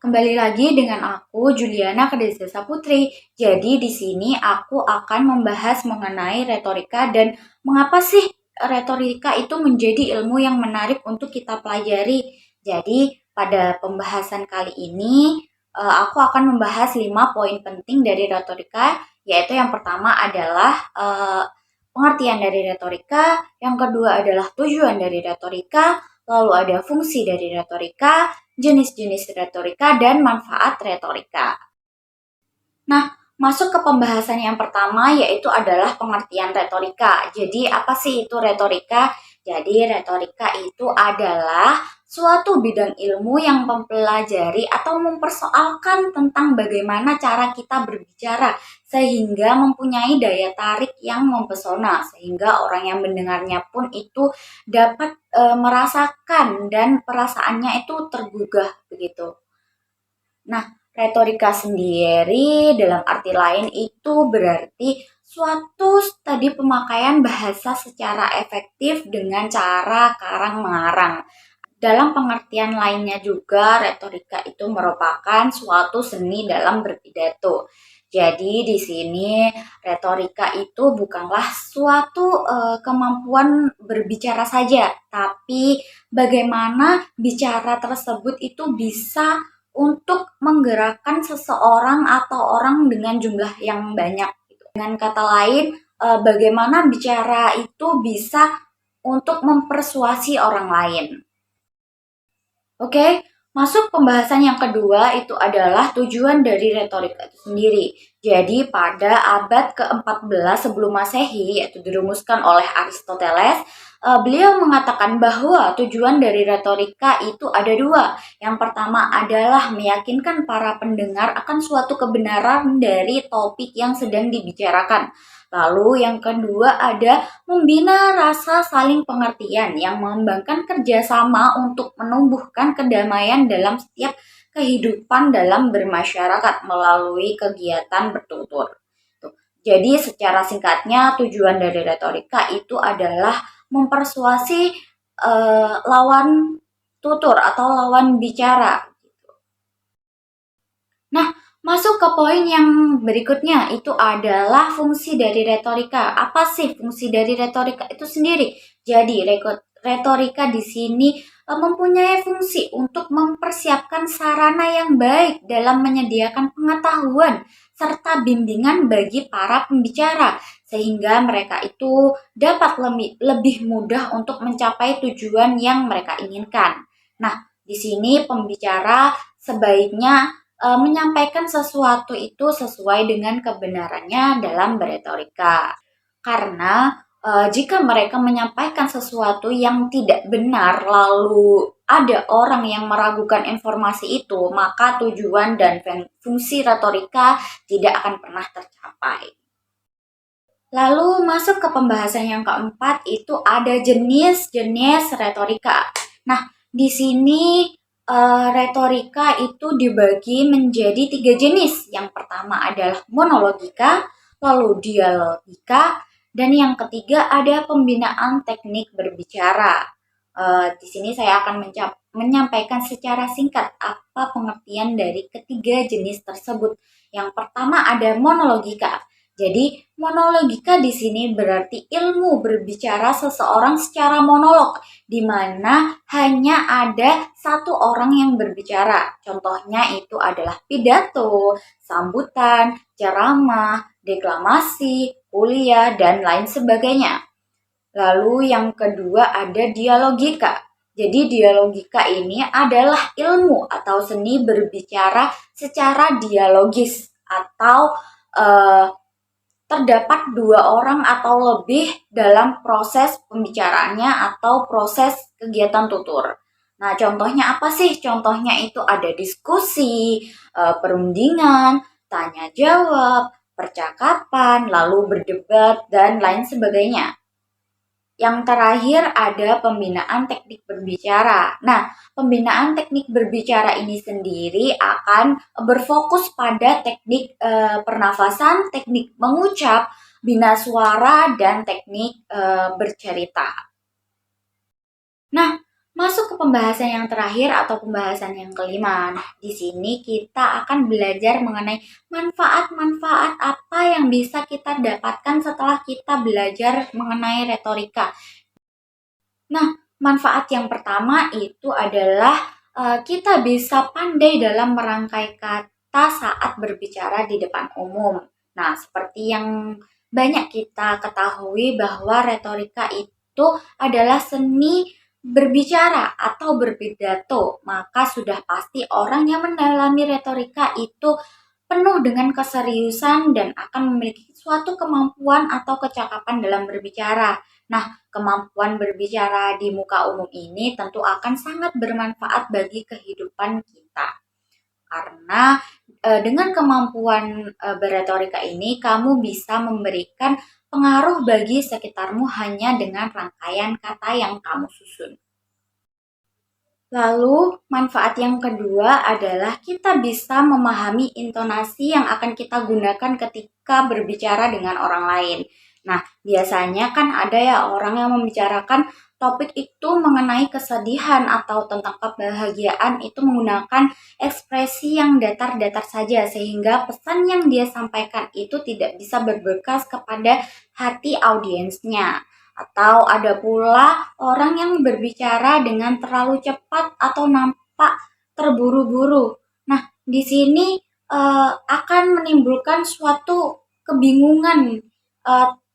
Kembali lagi dengan aku, Juliana Kedeza Saputri. Jadi di sini aku akan membahas mengenai retorika dan mengapa sih retorika itu menjadi ilmu yang menarik untuk kita pelajari. Jadi pada pembahasan kali ini aku akan membahas 5 poin penting dari retorika, yaitu yang pertama adalah pengertian dari retorika, yang kedua adalah tujuan dari retorika, lalu ada fungsi dari retorika, jenis-jenis retorika, dan manfaat retorika. Nah, masuk ke pembahasan yang pertama yaitu adalah pengertian retorika. Jadi, apa sih itu retorika? Jadi, retorika itu adalah suatu bidang ilmu yang mempelajari atau mempersoalkan tentang bagaimana cara kita berbicara sehingga mempunyai daya tarik yang mempesona sehingga orang yang mendengarnya pun itu dapat merasakan dan perasaannya itu tergugah begitu. Nah, retorika sendiri dalam arti lain itu berarti suatu studi pemakaian bahasa secara efektif dengan cara karang-mengarang. Dalam pengertian lainnya juga, retorika itu merupakan suatu seni dalam berpidato. Jadi di sini retorika itu bukanlah suatu kemampuan berbicara saja, tapi bagaimana bicara tersebut itu bisa untuk menggerakkan seseorang atau orang dengan jumlah yang banyak. Dengan kata lain, bagaimana bicara itu bisa untuk mempersuasi orang lain. Oke, masuk pembahasan yang kedua itu adalah tujuan dari retorika itu sendiri. Jadi pada abad ke-14 sebelum Masehi, yaitu dirumuskan oleh Aristoteles, beliau mengatakan bahwa tujuan dari retorika itu ada dua. Yang pertama adalah meyakinkan para pendengar akan suatu kebenaran dari topik yang sedang dibicarakan. Lalu yang kedua ada membina rasa saling pengertian yang mengembangkan kerjasama untuk menumbuhkan kedamaian dalam setiap kehidupan dalam bermasyarakat melalui kegiatan bertutur. Jadi secara singkatnya tujuan dari retorika itu adalah mempersuasi lawan tutur atau lawan bicara. Nah, masuk ke poin yang berikutnya itu adalah fungsi dari retorika. Apa sih fungsi dari retorika itu sendiri? Jadi, retorika di sini mempunyai fungsi untuk mempersiapkan sarana yang baik dalam menyediakan pengetahuan serta bimbingan bagi para pembicara sehingga mereka itu dapat lebih mudah untuk mencapai tujuan yang mereka inginkan. Nah, di sini pembicara sebaiknya menyampaikan sesuatu itu sesuai dengan kebenarannya dalam beretorika. Karena jika mereka menyampaikan sesuatu yang tidak benar, lalu ada orang yang meragukan informasi itu, maka tujuan dan fungsi retorika tidak akan pernah tercapai. Lalu masuk ke pembahasan yang keempat itu ada jenis-jenis retorika. Nah, di sini retorika itu dibagi menjadi 3 jenis. Yang pertama adalah monologika, lalu dialogika, dan yang ketiga ada pembinaan teknik berbicara. Di sini saya akan menyampaikan secara singkat apa pengertian dari ketiga jenis tersebut. Yang pertama ada monologika. Jadi monologika di sini berarti ilmu berbicara seseorang secara monolog, di mana hanya ada satu orang yang berbicara. Contohnya itu adalah pidato, sambutan, ceramah, deklamasi, kuliah, dan lain sebagainya. Lalu yang kedua ada dialogika. Jadi dialogika ini adalah ilmu atau seni berbicara secara dialogis atau terdapat dua orang atau lebih dalam proses pembicaraannya atau proses kegiatan tutur. Nah, contohnya apa sih? Contohnya itu ada diskusi, perundingan, tanya jawab, percakapan, lalu berdebat, dan lain sebagainya. Yang terakhir ada pembinaan teknik berbicara. Nah, pembinaan teknik berbicara ini sendiri akan berfokus pada teknik pernafasan, teknik mengucap, bina suara, dan teknik bercerita. Nah, Masuk ke pembahasan yang terakhir atau pembahasan yang kelima. Nah, di sini kita akan belajar mengenai manfaat-manfaat apa yang bisa kita dapatkan setelah kita belajar mengenai retorika. Nah, manfaat yang pertama itu adalah kita bisa pandai dalam merangkai kata saat berbicara di depan umum. Nah, seperti yang banyak kita ketahui bahwa retorika itu adalah seni berbicara atau berpidato, maka sudah pasti orang yang mendalami retorika itu penuh dengan keseriusan dan akan memiliki suatu kemampuan atau kecakapan dalam berbicara. Nah, kemampuan berbicara di muka umum ini tentu akan sangat bermanfaat bagi kehidupan kita. Karena dengan kemampuan berretorika ini, kamu bisa memberikan pengaruh bagi sekitarmu hanya dengan rangkaian kata yang kamu susun. Lalu, manfaat yang kedua adalah kita bisa memahami intonasi yang akan kita gunakan ketika berbicara dengan orang lain. Nah, biasanya kan ada ya orang yang membicarakan topik itu mengenai kesedihan atau tentang kebahagiaan itu menggunakan ekspresi yang datar-datar saja sehingga pesan yang dia sampaikan itu tidak bisa berbekas kepada hati audiensnya. Atau ada pula orang yang berbicara dengan terlalu cepat atau nampak terburu-buru. Nah, di sini akan menimbulkan suatu kebingungan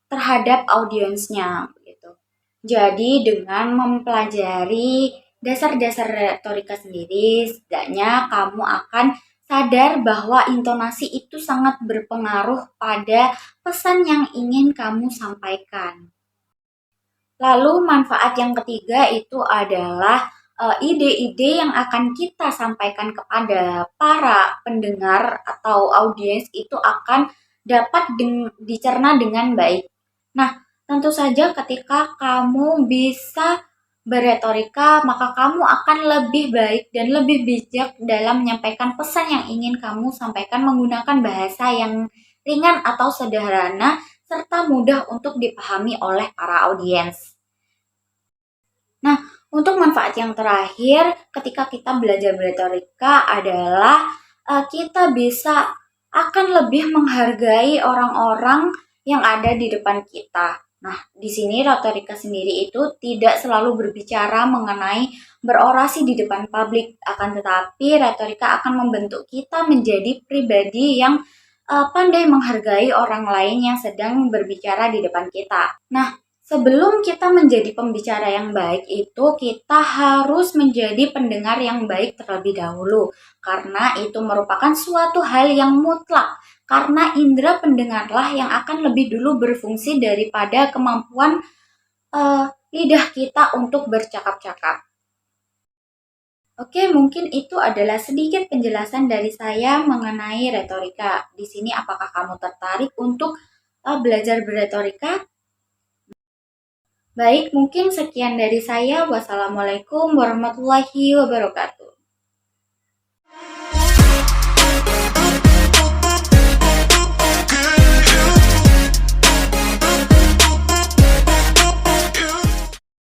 terhadap audiensnya gitu. Jadi dengan mempelajari dasar-dasar retorika sendiri, setidaknya kamu akan sadar bahwa intonasi itu sangat berpengaruh pada pesan yang ingin kamu sampaikan. Lalu manfaat yang ketiga itu adalah ide-ide yang akan kita sampaikan kepada para pendengar atau audiens itu akan dapat dicerna dengan baik. Nah, tentu saja ketika kamu bisa berretorika, maka kamu akan lebih baik dan lebih bijak dalam menyampaikan pesan yang ingin kamu sampaikan menggunakan bahasa yang ringan atau sederhana serta mudah untuk dipahami oleh para audiens. Nah, untuk manfaat yang terakhir ketika kita belajar retorika adalah kita bisa akan lebih menghargai orang-orang yang ada di depan kita. Nah, di sini retorika sendiri itu tidak selalu berbicara mengenai berorasi di depan publik, akan tetapi retorika akan membentuk kita menjadi pribadi yang pandai menghargai orang lain yang sedang berbicara di depan kita. Nah, sebelum kita menjadi pembicara yang baik itu, kita harus menjadi pendengar yang baik terlebih dahulu. Karena itu merupakan suatu hal yang mutlak. Karena indera pendengarlah yang akan lebih dulu berfungsi daripada kemampuan lidah kita untuk bercakap-cakap. Oke, mungkin itu adalah sedikit penjelasan dari saya mengenai retorika. Di sini apakah kamu tertarik untuk belajar berretorika? Baik, mungkin sekian dari saya. Wassalamualaikum warahmatullahi wabarakatuh.